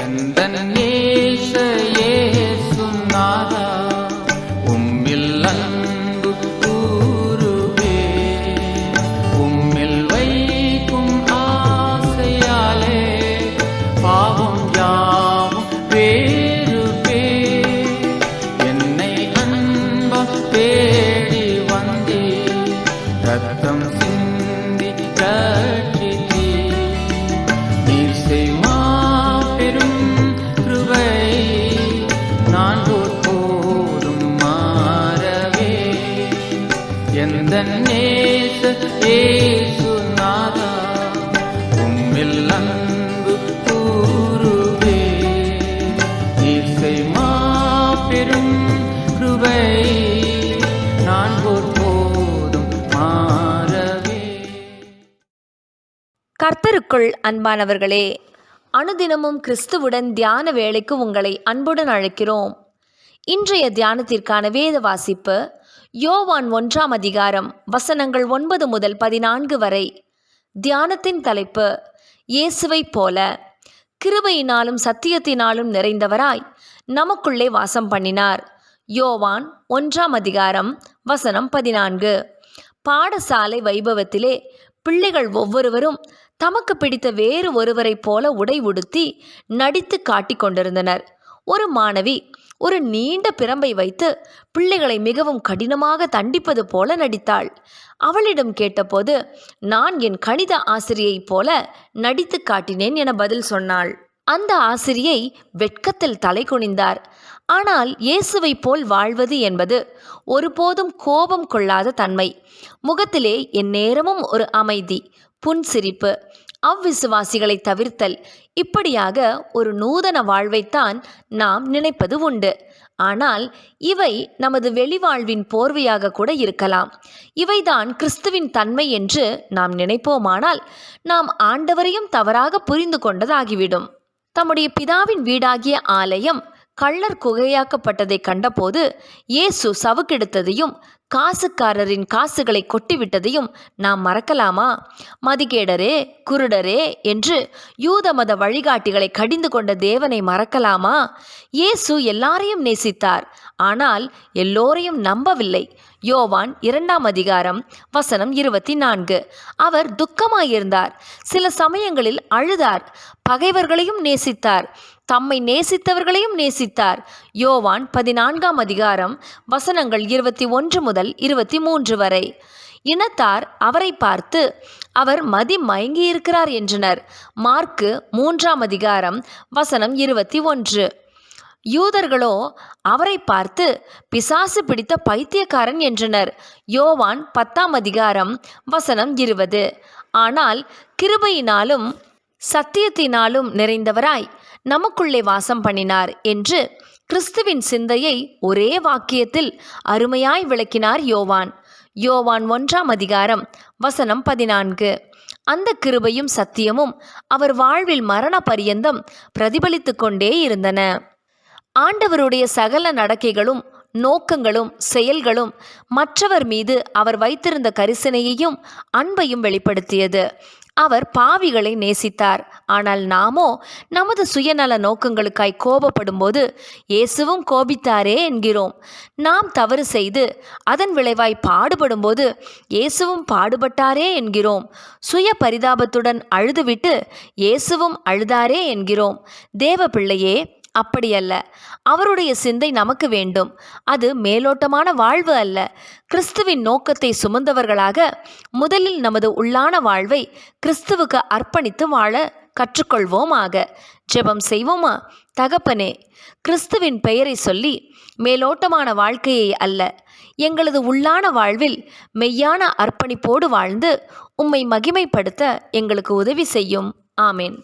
எந்தன் நேச இயேசுநாதா, உம்மில் அன்பு கூறுவே. உம்மில் வைக்கும் ஆசையாலே பாவம் யாவும் வேறுபே. என்னை அன்பம் தேடி வந்தே, ரத்தம் சிந்தி கட்டித்தே. நீர் செய்மா பெரும் கிருபை, நான் போதும் மாறவே. எந்தன் நேச இயேசுநாதா, உம்மில் அன்பு கூறுவே. நீர் செய்மா பெரும் கிருபை, நான் போதும் மாறவே. கர்த்தருக்குள் அன்பானவர்களே, அனுதினமும் கிறிஸ்துவுடன் தியான வேளைக்கு உங்களை அன்புடன் அழைக்கிறோம். இன்றைய தியானத்திற்கான வேத வாசிப்பு யோவான் 1 அதிகாரம் வசனங்கள் 9 முதல் 14 வரை. தியானத்தின் தலைப்பு இயேசுவைப் போல. கிருபையினாலும் சத்தியத்தினாலும் நிறைந்தவராய் நமக்குள்ளே வாசம் பண்ணினார். யோவான் 1 அதிகாரம் வசனம் 14. பாடசாலை வைபவத்திலே பிள்ளைகள் ஒவ்வொருவரும் தமக்கு பிடித்த வேறு ஒருவரைப் போல உடை உடுத்தி நடித்து காட்டிக் கொண்டிருந்தனர். ஒரு மாணவி ஒரு நீண்ட பிரம்பை வைத்து பிள்ளைகளை மிகவும் கடினமாக தண்டிப்பது போல நடித்தாள். அவளிடம் கேட்டபோது, நான் என் கணித ஆசிரியைப் போல நடித்து காட்டினேன் என பதில் சொன்னாள். அந்த ஆசிரியை வெட்கத்தில் தலை குனிந்தார். ஆனால் இயேசுவைப் போல் வாழ்வது என்பது ஒருபோதும் கோபம் கொள்ளாத தன்மை, முகத்திலே எந்நேரமும் ஒரு அமைதி, புன்சிரிப்பு, அவ்விசுவாசிகளை தவிர்த்தல், இப்படியாக ஒரு நூதன வாழ்வைத்தான் நாம் நினைப்பது உண்டு. ஆனால் இவை நமது வெளிவாழ்வின் போர்வையாக கூட இருக்கலாம். இவைதான் கிறிஸ்துவின் தன்மை என்று நாம் நினைப்போமானால் நாம் ஆண்டவரையும் தவறாக புரிந்து கொண்டதாகிவிடும். தம்முடைய பிதாவின் வீடாகிய ஆலயம் கள்ளர் குகையாக்கப்பட்டதை கண்டபோது இயேசு சவுக்கெடுத்ததையும் காசுக்காரரின் காசுகளை கொட்டிவிட்டதையும் நாம் மறக்கலாமா? மதிகேடரே, குருடரே என்று யூத மத வழிகாட்டிகளை கடிந்து கொண்ட தேவனை மறக்கலாமா? இயேசு எல்லாரையும் நேசித்தார், ஆனால் எல்லோரையும் நம்பவில்லை. யோவான் 2 அதிகாரம் வசனம் 24. அவர் துக்கமாயிருந்தார், சில சமயங்களில் அழுதார், பகைவர்களையும் நேசித்தார், தம்மை நேசித்தவர்களையும் நேசித்தார். யோவான் 14 அதிகாரம் வசனங்கள் 21 முதல் 23 வரை. இனத்தார் அவரை பார்த்து அவர் மதி மயங்கியிருக்கிறார் என்றனர். மார்க்கு 3 அதிகாரம் வசனம் 21. யூதர்களோ அவரை பார்த்து பிசாசு பிடித்த பைத்தியக்காரன் என்றனர். யோவான் 10 அதிகாரம் வசனம் 20. ஆனால் கிருபையினாலும் சத்தியத்தினாலும் நிறைந்தவராய் நமக்குள்ளே வாசம் பண்ணினார் என்று கிறிஸ்துவின் சிந்தையை ஒரே வாக்கியத்தில் அருமையாய் விளக்கினார் யோவான். யோவான் 1 அதிகாரம் வசனம் 14. அந்த கிருபையும் சத்தியமும் அவர் வாழ்வில் மரண பரியந்தம் பிரதிபலித்து கொண்டே இருந்தன. ஆண்டவருடைய சகல நடக்கைகளும் நோக்கங்களும் செயல்களும் மற்றவர் மீது அவர் வைத்திருந்த கரிசனையையும் அன்பையும் வெளிப்படுத்தியது. அவர் பாவிகளை நேசித்தார். ஆனால் நாமோ நமது சுயநல நோக்கங்களுக்காய் கோபப்படும்போது இயேசுவும் கோபித்தாரே என்கிறோம். நாம் தவறு செய்து அதன் விளைவாய் பாடுபடும்போது இயேசுவும் பாடுபட்டாரே என்கிறோம். சுய பரிதாபத்துடன் அழுதுவிட்டு இயேசுவும் அழுதாரே என்கிறோம். தேவ பிள்ளையே, அப்படியல்ல. அவருடைய சிந்தை நமக்கு வேண்டும். அது மேலோட்டமான வாழ்வு அல்ல. கிறிஸ்துவின் நோக்கத்தை சுமந்தவர்களாக முதலில் நமது உள்ளான வாழ்வை கிறிஸ்துவுக்கு அர்ப்பணித்து வாழ கற்றுக்கொள்வோமாக. ஜெபம் செய்வோமா? தகப்பனே, கிறிஸ்துவின் பெயரை சொல்லி மேலோட்டமான வாழ்க்கையை அல்ல, எங்களது உள்ளான வாழ்வில் மெய்யான அர்ப்பணிப்போடு வாழ்ந்து உம்மை மகிமைப்படுத்த எங்களுக்கு உதவி செய்யும். ஆமேன்.